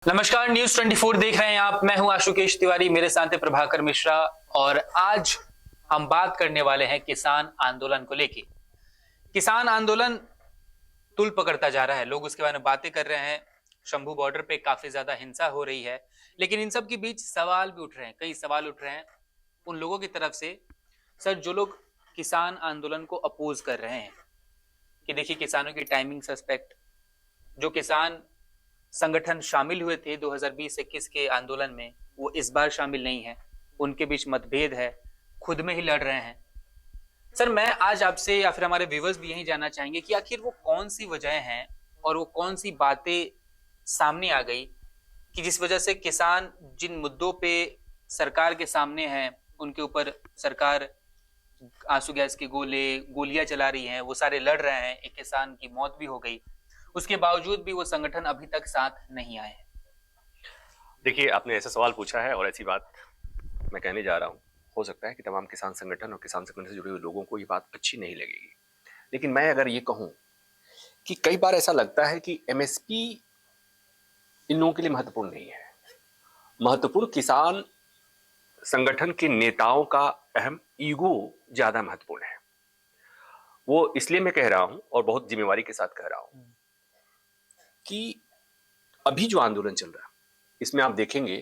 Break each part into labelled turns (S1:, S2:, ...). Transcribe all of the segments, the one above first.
S1: नमस्कार, न्यूज 24 देख रहे हैं आप। मैं हूं आशुकेश तिवारी, मेरे साथ है प्रभाकर मिश्रा और आज हम बात करने वाले हैं किसान आंदोलन को लेके। किसान आंदोलन तूल पकड़ता जा रहा है, लोग उसके बारे में बातें कर रहे हैं। शंभू बॉर्डर पे काफी ज्यादा हिंसा हो रही है, लेकिन इन सब के बीच सवाल भी उठ रहे हैं, कई सवाल उठ रहे हैं उन लोगों की तरफ से। सर, जो लोग किसान आंदोलन को अपोज कर रहे हैं कि देखिए किसानों की टाइमिंग सस्पेक्ट, जो किसान संगठन शामिल हुए थे 2020-21 के आंदोलन में, वो इस बार शामिल नहीं है, उनके बीच मतभेद है, खुद में ही लड़ रहे हैं। सर, मैं आज आपसे या फिर हमारे व्यूअर्स भी यही जानना चाहेंगे कि आखिर वो कौन सी वजह हैं और वो कौन सी बातें सामने आ गई कि जिस वजह से किसान जिन मुद्दों पे सरकार के सामने हैं, उनके ऊपर सरकार आंसू गैस के गोलियां चला रही है, वो सारे लड़ रहे हैं, एक किसान की मौत भी हो गई, उसके बावजूद भी वो संगठन अभी तक साथ नहीं आए हैं।
S2: देखिए, आपने ऐसा सवाल पूछा है और ऐसी बात मैं कहने जा रहा हूँ। हो सकता है कि तमाम किसान संगठन और किसान संगठन से जुड़े हुए लोगों को ये बात अच्छी नहीं लगेगी, लेकिन मैं अगर ये कहूँ कि कई बार ऐसा लगता है कि एमएसपी इन लोगों के लिए महत्वपूर्ण नहीं है। महत्वपूर्ण किसान संगठन के नेताओं का अहम ईगो ज्यादा महत्वपूर्ण है। वो इसलिए मैं कह रहा हूं और बहुत जिम्मेवारी के साथ कह रहा हूं कि अभी जो आंदोलन चल रहा है, इसमें आप देखेंगे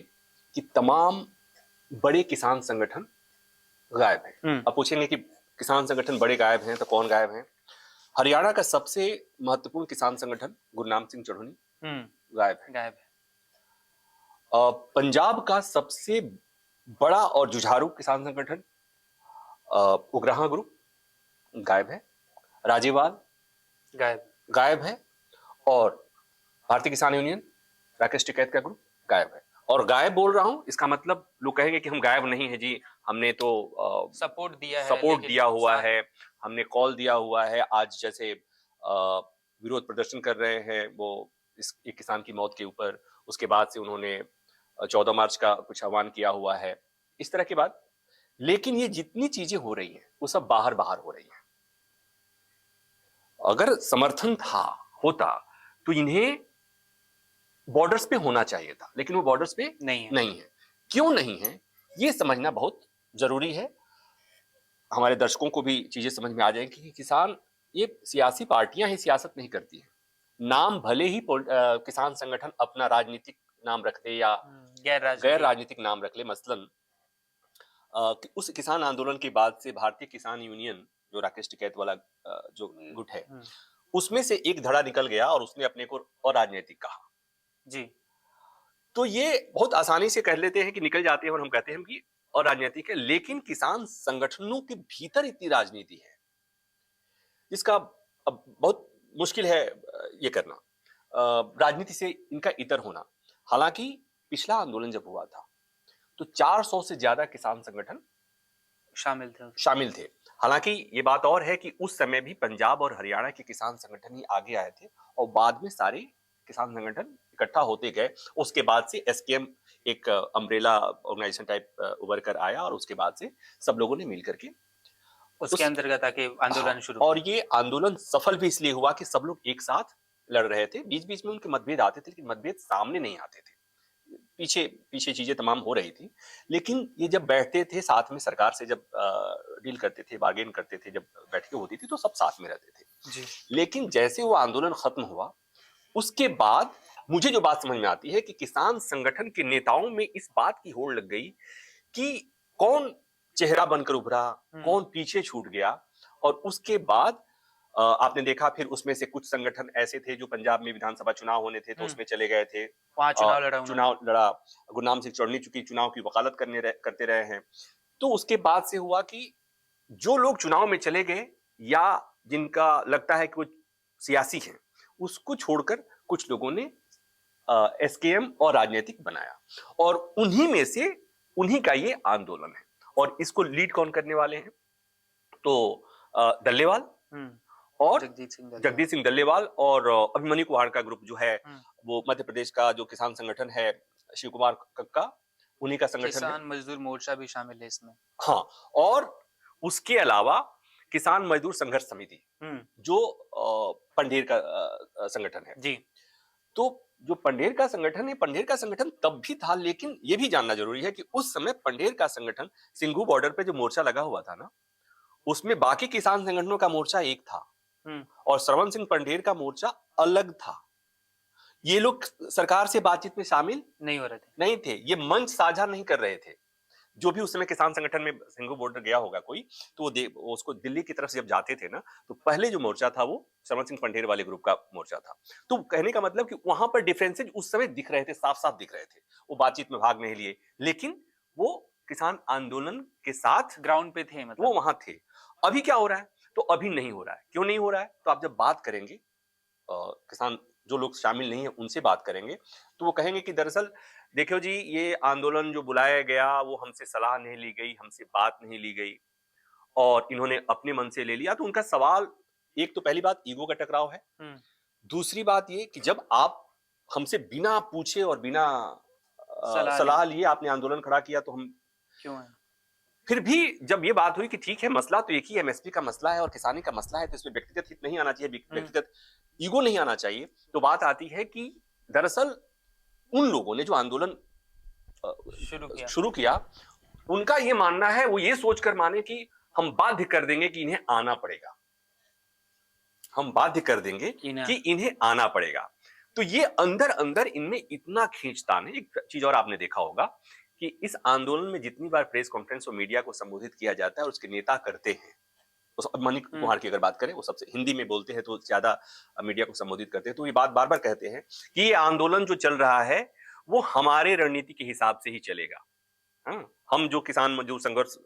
S2: कि तमाम बड़े किसान संगठन गायब हैं। अब पूछेंगे कि किसान संगठन बड़े गायब हैं तो कौन गायब हैं? हरियाणा का सबसे महत्वपूर्ण किसान संगठन गुरनाम सिंह चढ़ूनी गायब है। पंजाब का सबसे बड़ा और जुझारू किसान संगठन उग्राहा ग्रुप गायब है। राजेवाल गायब है। और भारतीय किसान यूनियन राकेश टिकैत का ग्रुप गायब है। और गायब बोल रहा हूं, इसका मतलब लोग कहेंगे कि हम गायब नहीं है जी, हमने तो
S1: सपोर्ट
S2: दिया हुआ है, हमने कॉल दिया हुआ है। आज जैसे विरोध प्रदर्शन कर रहे हैं वो इस एक किसान की मौत के ऊपर, उसके बाद से उन्होंने 14 मार्च का कुछ आह्वान किया हुआ है, इस तरह की बात। लेकिन ये जितनी चीजें हो रही हैं वो सब बाहर बाहर हो रही हैं। अगर समर्थन होता तो इन्हें बॉर्डर्स पे होना चाहिए था, लेकिन वो बॉर्डर्स पे नहीं है। क्यों नहीं है ये समझना बहुत जरूरी है। हमारे दर्शकों को भी चीजें समझ में आ जाएंगी कि किसान, ये सियासी पार्टियां ही सियासत नहीं करती हैं। नाम भले ही किसान संगठन अपना राजनीतिक नाम रख दे या गैर राजनीतिक नाम रख ले। मसलन उस किसान आंदोलन के बाद से भारतीय किसान यूनियन, जो राकेश टिकैत वाला जो गुट है, उसमें से एक धड़ा निकल गया और उसने अपने को और राजनीतिक कहा जी। तो ये बहुत आसानी से कह लेते हैं कि निकल जाते हैं और हम कहते हैं कि और राजनीतिक है, लेकिन किसान संगठनों के भीतर इतनी राजनीति है जिसका अब बहुत मुश्किल है ये करना, राजनीति से इनका इतर होना। हालांकि पिछला आंदोलन जब हुआ था तो 400 से ज्यादा किसान संगठन शामिल थे। हालांकि ये बात और है कि उस समय भी पंजाब और हरियाणा के किसान संगठन ही आगे आए थे और बाद में सारे किसान संगठन इकट्ठा होते गए। उसके बाद से एसकेएम एक अम्ब्रेला ऑर्गेनाइजेशन टाइप उभर कर आया और उसके बाद से सब लोगों ने मिलकर के
S1: उसके अंतर्गत आके आंदोलन शुरू।
S2: और ये आंदोलन सफल भी इसलिए हुआ कि सब लोग एक साथ लड़ रहे थे। बीच बीच में उनके मतभेद आते थे, लेकिन मतभेद सामने नहीं आते थे, पीछे पीछे चीजें तमाम हो रही थी। लेकिन ये जब बैठते थे साथ में, सरकार से जब डील करते थे, बार्गेन करते थे, जब बैठकें होती थी तो सब साथ में रहते थे जी। लेकिन जैसे वो आंदोलन खत्म हुआ उसके बाद मुझे जो बात समझ में आती है कि किसान संगठन के नेताओं में इस बात की होड़ लग गई कि कौन चेहरा बनकर उभरा, कौन पीछे छूट गया। और उसके बाद आपने देखा फिर उसमें से कुछ संगठन ऐसे थे जो पंजाब में विधानसभा चुनाव होने थे तो उसमें चले गए थे,
S1: वहां
S2: चुनाव लड़ा। गुरनाम सिंह चढ़नी चुकी चुनाव की वकालत करते रहे हैं। तो उसके बाद से हुआ कि जो लोग चुनाव में चले गए या जिनका लगता है कि वो सियासी हैं, उसको छोड़कर कुछ लोगों ने एसकेएम और राजनीतिक बनाया और उन्हीं में से उन्हीं का ये आंदोलन है। और इसको लीड कौन करने वाले हैं? तो डल्लेवाल और जगदीश सिंह डल्लेवाल और अभिमन्यु कुहाड़ का ग्रुप जो है, वो मध्य प्रदेश का जो किसान संगठन है, शिव कुमार कक्का, उन्हीं का संगठन है।
S1: किसान मजदूर मोर्चा भी शामिल है इसमें।
S2: हाँ, और उसके अलावा किसान मजदूर संघर्ष समिति जो पंढेर का संगठन है जी। तो जो पंढेर का संगठन है, पंढेर का संगठन तब भी था, लेकिन ये भी जानना जरूरी है कि उस समय पंढेर का संगठन सिंघू बॉर्डर पे जो मोर्चा लगा हुआ था ना, उसमें बाकी किसान संगठनों का मोर्चा एक था और श्रवण सिंह पंढेर का मोर्चा अलग था। ये लोग सरकार से बातचीत में शामिल नहीं थे, ये मंच साझा नहीं कर रहे थे। जो भी उस समय किसान संगठन में सिंघू बॉर्डर गया होगा कोई, तो वो उसको दिल्ली की तरफ से जब जाते थे ना, तो पहले जो मोर्चा था वो श्रवण सिंह पंढेर वाले ग्रुप का मोर्चा था। तो कहने का मतलब कि वहां पर डिफरेंसेज उस समय दिख रहे थे, साफ साफ दिख रहे थे। वो बातचीत में भाग नहीं लिए, लेकिन वो किसान आंदोलन के साथ
S1: ग्राउंड पे थे, मतलब
S2: वो वहां थे। अभी क्या हो रहा है? तो अभी नहीं हो रहा है। क्यों नहीं हो रहा है? तो आप जब बात करेंगे किसान जो लोग शामिल नहीं है उनसे बात करेंगे, तो वो कहेंगे कि दरअसल देखो जी, ये आंदोलन जो बुलाया गया वो हमसे सलाह नहीं ली गई, हमसे बात नहीं ली गई और इन्होंने अपने मन से ले लिया। तो उनका सवाल, एक तो पहली बात ईगो का टकराव है, दूसरी बात ये कि जब आप हमसे बिना पूछे और बिना सलाह लिए आपने आंदोलन खड़ा किया तो हम
S1: क्यों है?
S2: फिर भी जब ये बात हुई कि ठीक है, मसला तो एक ही एमएसपी का मसला है और किसानी का मसला है, तो इसमें व्यक्तिगत हित नहीं आना चाहिए, व्यक्तिगत ईगो नहीं आना चाहिए। तो बात आती है कि दरअसल उन लोगों ने जो आंदोलन शुरू किया, उनका ये मानना है, वो ये सोचकर माने कि हम बाध्य कर देंगे कि इन्हें आना पड़ेगा, हम बाध्य कर देंगे कि इन्हें आना पड़ेगा। तो ये अंदर अंदर इनमें इतना खींचतान है। एक चीज और आपने देखा होगा कि इस आंदोलन में जितनी बार प्रेस कॉन्फ्रेंस और मीडिया को संबोधित किया जाता है और उसके नेता करते हैं, मणि कुमार की अगर बात करें, वो सबसे हिंदी में बोलते हैं तो ज्यादा मीडिया को संबोधित करते हैं, तो ये बात बार बार कहते हैं कि ये आंदोलन जो चल रहा है वो हमारे रणनीति के हिसाब से ही चलेगा। हम जो किसान जो संघर्ष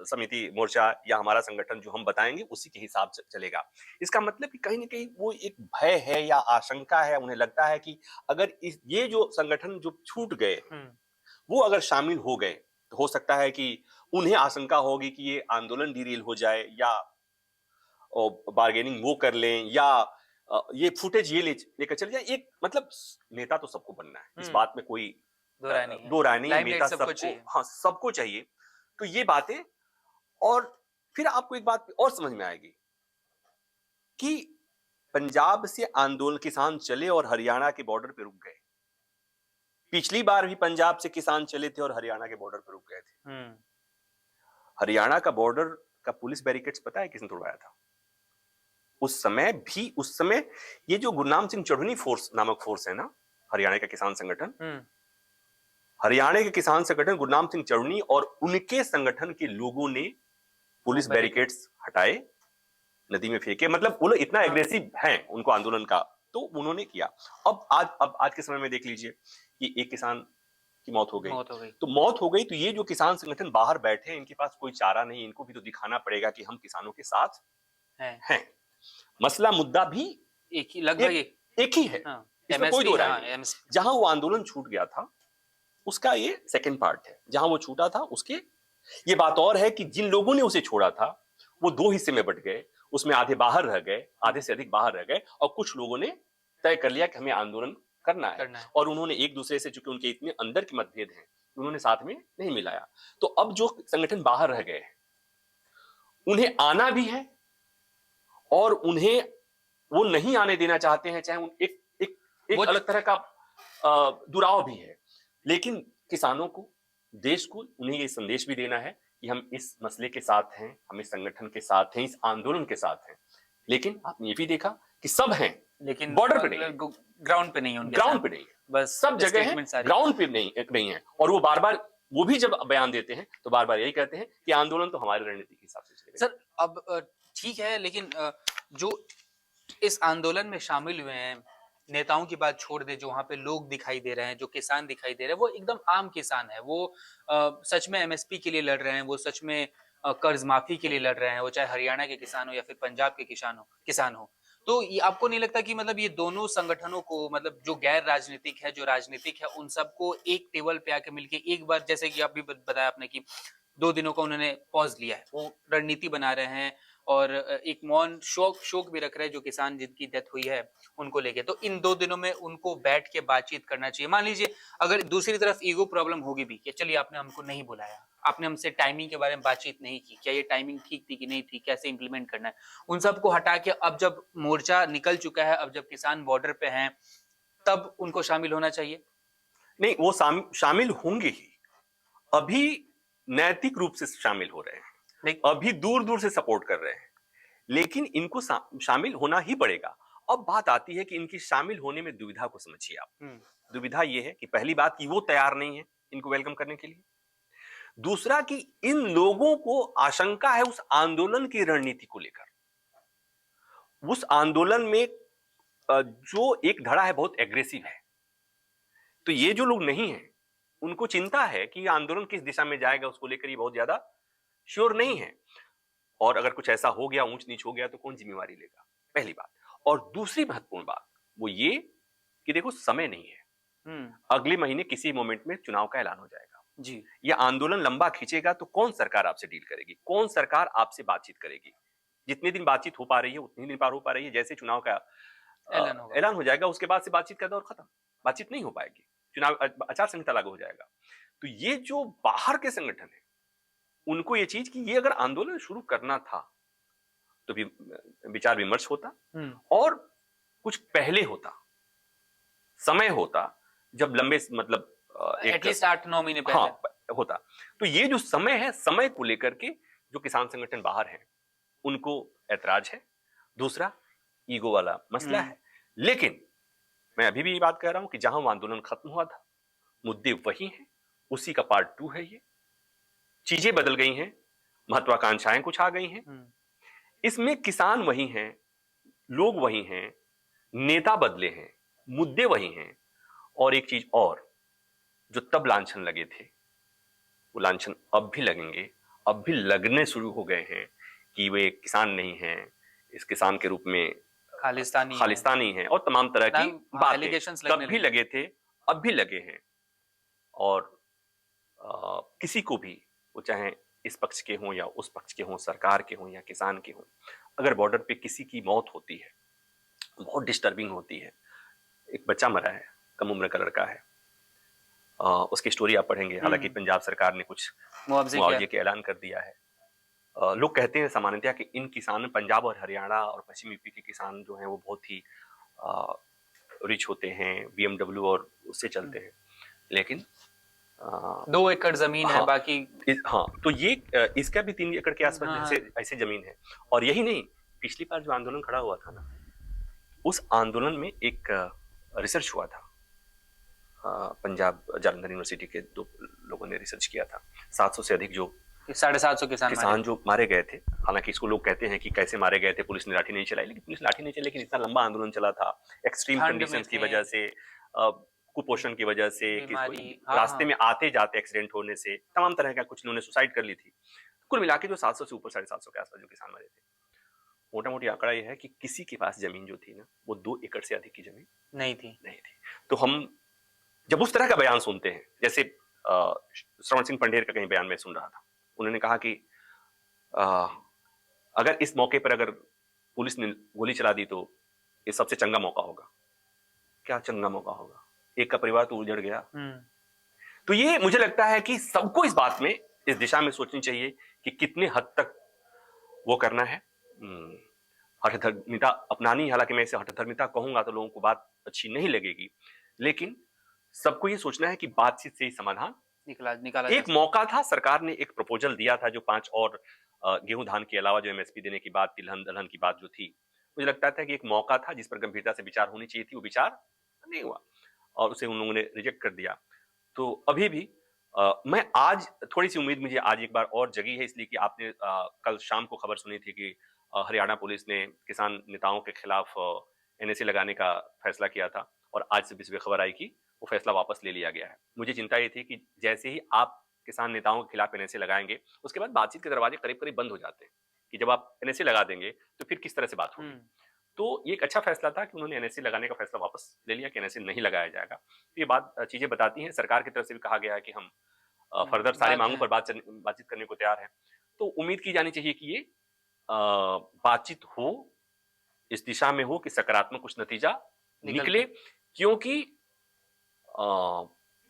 S2: समिति मोर्चा या हमारा संगठन जो हम बताएंगे उसी के हिसाब से चलेगा। इसका मतलब कि कहीं ना कहीं वो एक भय है या आशंका है, उन्हें लगता है कि अगर ये जो संगठन जो छूट गए वो अगर शामिल हो गए तो हो सकता है कि उन्हें आशंका होगी कि ये आंदोलन डीरेल हो जाए या बार्गेनिंग वो कर लें या ये फुटेज ये लेकर चले जाए। एक मतलब नेता तो सबको बनना है, इस बात में कोई दो राय नहीं, नेता सबको, हाँ सबको चाहिए। तो ये बातें, और फिर आपको एक बात और समझ में आएगी कि पंजाब से आंदोलन किसान चले और हरियाणा के बॉर्डर पे रुक गए। पिछली बार भी पंजाब से किसान चले थे और हरियाणा के बॉर्डर पे रुक गए थे। हरियाणा का बॉर्डर का पुलिस बैरिकेड्स पता है किसने तोड़वाया था? उस समय ये जो गुरनाम सिंह चढ़नी फोर्स नामक फोर्स है ना, हरियाणा का किसान संगठन, हरियाणा के किसान संगठन गुरनाम सिंह चढ़नी और उनके संगठन के लोगों ने पुलिस बैरिकेड्स हटाए, नदी में फेंके। मतलब वो लोग इतना एग्रेसिव हैं उनको आंदोलन का, तो उन्होंने किया। अब आज के समय में देख लीजिए कि एक किसान की मौत हो गई। तो मौत हो गई तो ये जो किसान संगठन बाहर बैठे, इनके पास कोई चारा नहीं, इनको भी तो दिखाना पड़ेगा कि हम किसानों के साथ हैं। मसला मुद्दा भी
S1: एक ही, लगभग
S2: एक ही है, इसमें कोई दो राय नहीं। जहां वो आंदोलन छूट गया था उसका ये सेकंड पार्ट है, जहां वो छूटा था उसके ये बात और है कि जिन लोगों ने उसे छोड़ा था वो दो हिस्से में बट गए, उसमें आधे बाहर रह गए, आधे से अधिक बाहर रह गए, और कुछ लोगों ने तय कर लिया कि हमें आंदोलन करना है। और उन्होंने एक दूसरे से, चूंकि उनके इतने अंदर के मतभेद हैं, उन्होंने साथ में नहीं मिलाया। तो अब जो संगठन बाहर रह गए उन्हें आना भी है और उन्हें वो नहीं आने देना चाहते हैं, चाहे एक अलग तरह का दुराव भी है। लेकिन किसानों को, देश को, उन्हें ये संदेश भी देना है कि हम इस मसले के साथ हैं, हम इस संगठन के साथ हैं, इस आंदोलन के साथ हैं। लेकिन आपने ये भी देखा कि सब हैं, लेकिन बॉर्डर पे नहीं,
S1: ग्राउंड पे नहीं,
S2: ग्राउंड पे नहीं, बस सब जगह है, ग्राउंड पे नहीं है। और वो बार बार, वो भी जब बयान देते हैं तो बार बार यही कहते हैं कि आंदोलन तो हमारी रणनीति के हिसाब से चलेगा।
S1: सर अब ठीक है, लेकिन जो इस आंदोलन में शामिल हुए हैं, नेताओं की बात छोड़ दे, जो वहां पे लोग दिखाई दे रहे हैं, जो किसान दिखाई दे रहे हैं, वो एकदम आम किसान है। वो सच में एमएसपी के लिए लड़ रहे हैं, वो सच में कर्ज माफी के लिए लड़ रहे हैं, वो चाहे हरियाणा के किसान हो या फिर पंजाब के किसान हो। तो ये आपको नहीं लगता कि मतलब ये दोनों संगठनों को, मतलब जो गैर राजनीतिक है, जो राजनीतिक है, उन सबको एक टेबल पे आके मिलके एक बार, जैसे कि आप भी बताया आपने कि 2 दिनों का उन्होंने पॉज लिया है, वो रणनीति बना रहे हैं और एक मौन शोक भी रख रहे हैं जो किसान जिनकी डेथ हुई है उनको लेके। तो इन 2 दिनों में उनको बैठ के बातचीत करना चाहिए। मान लीजिए अगर दूसरी तरफ ईगो प्रॉब्लम होगी भी कि चलिए आपने हमको नहीं बुलाया, आपने हमसे टाइमिंग के बारे में बातचीत नहीं की, क्या ये टाइमिंग ठीक थी कि नहीं थी, कैसे इंप्लीमेंट करना है, उन सबको हटा के अब जब मोर्चा निकल चुका है, अब जब किसान बॉर्डर पे हैं, तब उनको शामिल होना चाहिए?
S2: नहीं, वो शामिल होंगे ही। अभी नैतिक रूप से शामिल हो रहे हैं, अभी दूर दूर से सपोर्ट कर रहे हैं, लेकिन इनको शामिल होना ही पड़ेगा। अब बात आती है कि इनकी शामिल होने में दुविधा को समझिए आप। दुविधा यह है कि पहली बात कि वो तैयार नहीं है इनको वेलकम करने के लिए। दूसरा कि इन लोगों को आशंका है उस आंदोलन की रणनीति को लेकर। उस आंदोलन में जो एक धड़ा है बहुत एग्रेसिव है, तो ये जो लोग नहीं हैं उनको चिंता है कि आंदोलन किस दिशा में जाएगा, उसको लेकर ये बहुत ज्यादा श्योर नहीं है। और अगर कुछ ऐसा हो गया, ऊंच नीच हो गया, तो कौन जिम्मेवारी लेगा, पहली बात। और दूसरी महत्वपूर्ण बात वो ये कि देखो समय नहीं है, अगले महीने किसी मोमेंट में चुनाव का ऐलान हो जाएगा जी। ये आंदोलन लंबा खींचेगा तो कौन सरकार आपसे डील करेगी, कौन सरकार आपसे बातचीत करेगी? जितने दिन बातचीत हो पा रही है उतने दिन पार हो पा रही है। जैसे चुनाव का ऐलान हो जाएगा उसके बाद से बातचीत का दौर खत्म, बातचीत नहीं हो पाएगी, चुनाव आचार संहिता लागू हो जाएगा। तो ये जो बाहर के संगठन है उनको ये चीज कि ये अगर आंदोलन शुरू करना था तो भी विचार विमर्श होता और कुछ पहले होता, समय होता, जब लंबे मतलब
S1: एटलीस्ट 8-9 महीने पहले
S2: होता। तो ये जो समय है, समय को लेकर के जो किसान संगठन बाहर हैं उनको ऐतराज है। दूसरा ईगो वाला मसला है। लेकिन मैं अभी भी ये बात कह रहा हूं कि जहां वो आंदोलन खत्म हुआ था मुद्दे वही हैं, उसी का पार्ट 2 है ये। चीजें बदल गई हैं, महत्वाकांक्षाएं कुछ आ गई हैं, इसमें किसान वही हैं, लोग वही हैं, नेता बदले हैं, मुद्दे वही हैं। और एक चीज और, जो तब लांछन लगे थे वो लांछन अब भी लगेंगे, अब भी लगने शुरू हो गए हैं कि वे किसान नहीं हैं, इस किसान के रूप में खालिस्तानी है और तमाम तरह की बातें तब भी लगे थे, अब भी लगे हैं। और किसी को भी, वो चाहे इस पक्ष के हों या उस पक्ष के हों, सरकार के हों या किसान के हों, अगर बॉर्डर पे किसी की मौत होती है बहुत डिस्टर्बिंग होती है। एक बच्चा मरा है, कम उम्र का लड़का है, उसकी स्टोरी आप पढ़ेंगे। हालांकि पंजाब सरकार ने कुछ मुआवजे के ऐलान कर दिया है। लोग कहते हैं सामान्यतः कि इन किसान, पंजाब और हरियाणा और पश्चिम यूपी के किसान जो हैं वो बहुत ही रिच होते हैं, BMW और उससे चलते हैं, लेकिन
S1: 2 एकड़ जमीन है बाकी।
S2: तो ये इसका भी 3 एकड़ के आसपास ऐसे जमीन है। और यही नहीं, पिछली बार जो आंदोलन खड़ा हुआ था ना, उस आंदोलन में एक रिसर्च हुआ था, पंजाब जालंधर यूनिवर्सिटी के 2 लोगों ने रिसर्च किया था। 700 से अधिक जो
S1: 750
S2: किसान जो मारे गए थे। हालांकि इसको लोग कहते हैं कि कैसे मारे गए थे, पुलिस ने लाठी नहीं चलाई, लेकिन पुलिस लाठी नहीं चलाई, लेकिन इतना लंबा आंदोलन चला था, एक्सट्रीम कंडीशंस की वजह से, कुपोषण की वजह से, रास्ते में आते जाते एक्सीडेंट होने से, तमाम तरह का, कुछ लोगों ने सुसाइड कर ली थी। कुल मिला के जो 700 से ऊपर 750 के आसपास जो किसान मरे थे, मोटा मोटी आंकड़ा यह है कि किसी के पास जमीन जो थी ना वो 2 एकड़ से अधिक की जमीन नहीं थी। तो हम जब उस तरह का बयान सुनते हैं, जैसे श्रवण सिंह पंडेर का कहीं बयान में सुन रहा था, उन्होंने कहा कि अगर इस मौके पर अगर पुलिस ने गोली चला दी तो ये सबसे चंगा मौका होगा। क्या चंगा मौका होगा? एक का परिवार तो उजड़ गया। तो ये मुझे लगता है कि सबको इस बात में, इस दिशा में सोचनी चाहिए कि कितने हद तक वो करना है, हठधर्मिता अपनानी। हालांकि मैं इसे हठधर्मिता कहूंगा तो लोगों को बात अच्छी नहीं लगेगी, लेकिन सबको ये सोचना है कि बातचीत से ही समाधान निकाला। एक मौका था, सरकार ने एक प्रपोजल दिया था जो 5 और गेहूं धान के अलावा जो MSP देने की बात, तिलहन दलहन की बात जो थी, मुझे लगता था कि एक मौका था जिस पर गंभीरता से विचार होनी चाहिए थी, वो विचार नहीं हुआ और उसे उन लोगों ने रिजेक्ट कर दिया। तो अभी भी मैं आज थोड़ी सी उम्मीद मुझे आज एक बार और जगी है, इसलिए कि आपने कल शाम को खबर सुनी थी कि हरियाणा पुलिस ने किसान नेताओं के खिलाफ NSA लगाने का फैसला किया था और आज से भी खबर आई कि वो फैसला वापस ले लिया गया है। मुझे चिंता ये थी कि जैसे ही आप किसान नेताओं के खिलाफ NSA लगाएंगे उसके बाद बातचीत के दरवाजे करीब करीब बंद हो जाते हैं कि जब आप NSA लगा देंगे तो फिर किस तरह से बात होगी। तो ये एक अच्छा फैसला था कि उन्होंने NSA लगाने का फैसला वापस ले लिया कि NSA नहीं लगाया जाएगा। तो ये बात चीजें बताती हैं, सरकार की तरफ से भी कहा गया है कि हम फर्दर सारी मांगों पर बातचीत करने को तैयार हैं। तो उम्मीद की जानी चाहिए कि ये बातचीत हो, इस दिशा में हो कि सकारात्मक कुछ नतीजा निकले, क्योंकि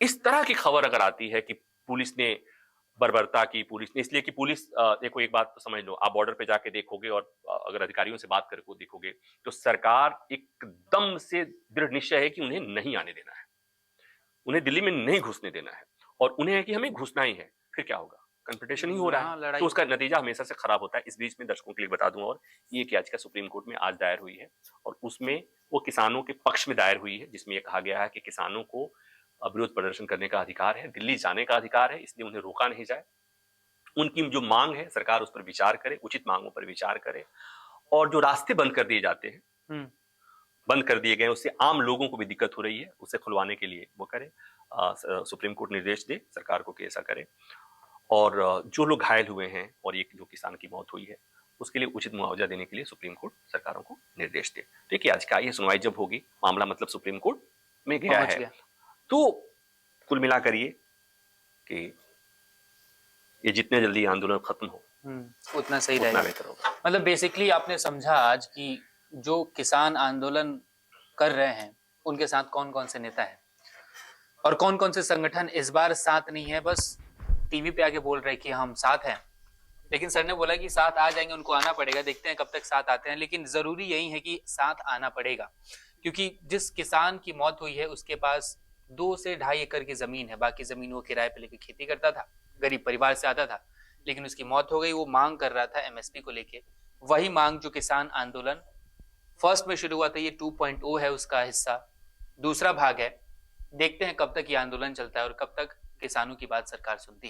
S2: इस तरह की खबर अगर आती है कि पुलिस ने बर्बरता की पुलिस ने, इसलिए कि पुलिस देखो एक बात तो समझ लो, आप बॉर्डर पे जाके देखोगे और अगर अधिकारियों से बात करके देखोगे तो सरकार एकदम से दृढ़ निश्चय है कि उन्हें नहीं आने देना है, उन्हें दिल्ली में नहीं घुसने देना है, और उन्हें है कि हमें घुसना ही है। फिर क्या होगा, कंपटीशन ही हो रहा
S1: हाँ,
S2: है,
S1: लड़ाई।
S2: तो उसका नतीजा हमेशा से खराब होता है। इस बीच में दर्शकों के लिए बता दूं, और ये कि याचिका सुप्रीम कोर्ट में आज दायर हुई है, और उसमें वो किसानों के पक्ष में दायर हुई है, जिसमें यह कहा गया है कि किसानों को विरोध प्रदर्शन करने का अधिकार है, दिल्ली जाने का अधिकार है, इसलिए उन्हें रोका नहीं जाए। उनकी जो मांग है सरकार उस पर विचार करे, उचित मांगों पर विचार करे, और जो रास्ते बंद कर दिए जाते हैं, बंद कर दिए गए, उससे आम लोगों को भी दिक्कत हो रही है, उसे खुलवाने के लिए वो करे, सुप्रीम कोर्ट निर्देश दे सरकार को कि ऐसा करे, और जो लोग घायल हुए हैं और ये जो किसान की मौत हुई है उसके लिए उचित मुआवजा देने के लिए सुप्रीम कोर्ट सरकारों को निर्देश दे। ठीक है, आज का ये सुनवाई जब होगी, मामला मतलब सुप्रीम कोर्ट में गया है, तो कुल मिलाकर ये कि ये जितने जल्दी आंदोलन खत्म हो
S1: उतना सही रहेगा,
S2: बेहतर होगा।
S1: मतलब बेसिकली आपने समझा आज कि जो किसान आंदोलन कर रहे हैं उनके साथ कौन कौन से नेता हैं और कौन कौन से संगठन इस बार साथ नहीं है, बस टीवी पे आके बोल रहे हैं कि हम साथ हैं, लेकिन सर ने बोला कि साथ आ जाएंगे, उनको आना पड़ेगा, देखते हैं कब तक साथ आते हैं, लेकिन जरूरी यही है कि साथ आना पड़ेगा, क्योंकि जिस किसान की मौत हुई है उसके पास 2 से 2.5 एकड़ की जमीन है, बाकी जमीन वो किराए पे लेके खेती करता था, गरीब परिवार से आता था, लेकिन उसकी मौत हो गई। वो मांग कर रहा था एमएसपी को लेके, वही मांग जो किसान आंदोलन फर्स्ट में शुरू हुआ था, ये 2.0 है उसका हिस्सा, दूसरा भाग है। देखते हैं कब तक ये आंदोलन चलता है और कब तक किसानों की बात सरकार सुनती है।